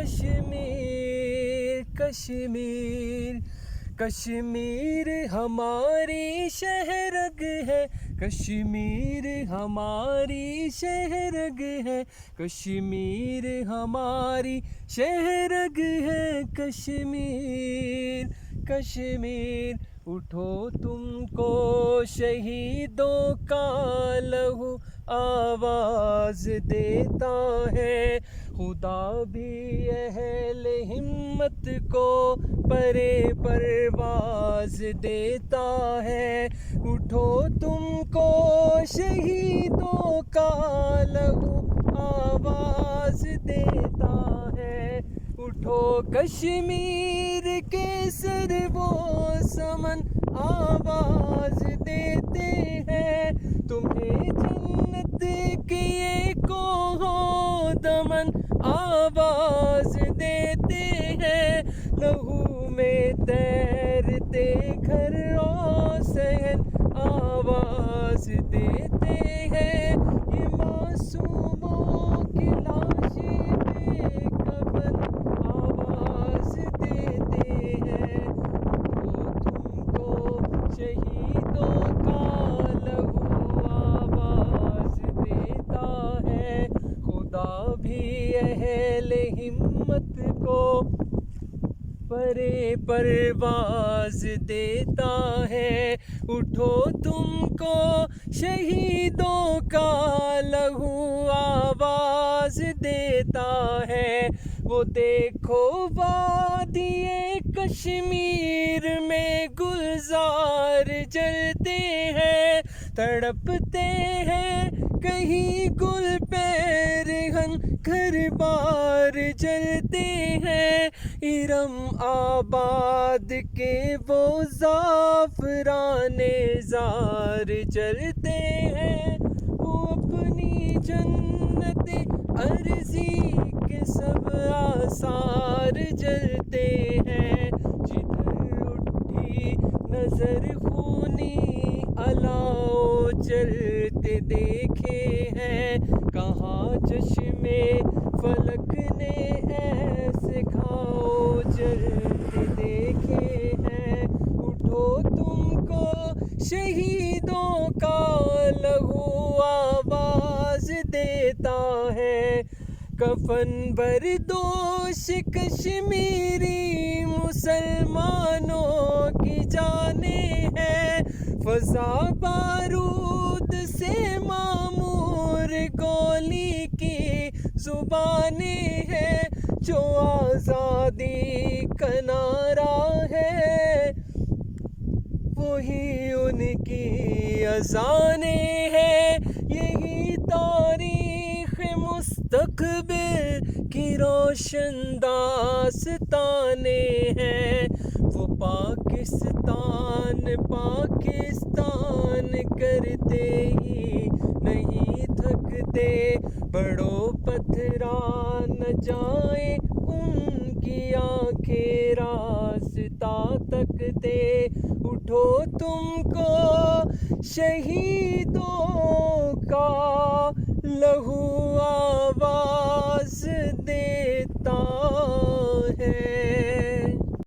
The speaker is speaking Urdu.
کشمیر کشمیر کشمیر ہماری شہرگ ہے، کشمیر ہماری شہرگ ہے، کشمیر ہماری شہرگ ہے، کشمیر کشمیر اٹھو تم کو شہیدوں کا لہو آواز دیتا ہے، خدا بھی اہل ہمت کو پرے پرواز دیتا ہے، اٹھو تم کو شہیدوں کا لہو آواز دیتا ہے، اٹھو کشمیر کے سر وہ سمن آواز دیتے ہیں، تمہیں جنت کے ایک ہو دمن آواز دیتے ہیں، لہو میں تیرتے گھر اور صحن آواز دیتے ہیں، یہ معصوموں کی لاشیں بے کفن آواز دیتے ہیں، وہ تم کو شہیدوں کا لہو آواز دیتا ہے، خدا بھی اہل ہمت کو پرے پرواز دیتا ہے، اٹھو تم کو شہیدوں کا لہو آواز دیتا ہے، وہ دیکھو وادی کشمیر میں گلزار جلتے ہیں، تڑپتے ہیں کہیں گل پیرہن گھر بار جلتے ہیں، ارم آباد کے وہ زعفران زار جلتے ہیں، وہ اپنی جنت ارضی کے سب آثار جلتے ہیں، جدھر اٹھی نظر خونی الاؤ جلتے دیکھے ہیں، کہاں چشمے فلک نے ایسے گھاؤ جلتے دیکھے ہیں، اٹھو تم کو شہیدوں کا لہو آواز دیتا ہے، کفن بردوش کشمیری مسلمانوں کی جانیں ہیں، فضا بارود سے معمور گولی کی زبانیں ہیں، جو آزادی کا نعرہ ہے وہی ان کی اذانیں ہیں، یہی تاریخ مستقبل کی روشن داستانیں ہیں، وہ پاکستان پاکستان کرتے ہی نہیں تھکتے، بڑو پتھرا نہ جائیں ان کی آنکھیں راستہ تکتے، اٹھو تم کو شہیدوں کا لہو آواز دیتا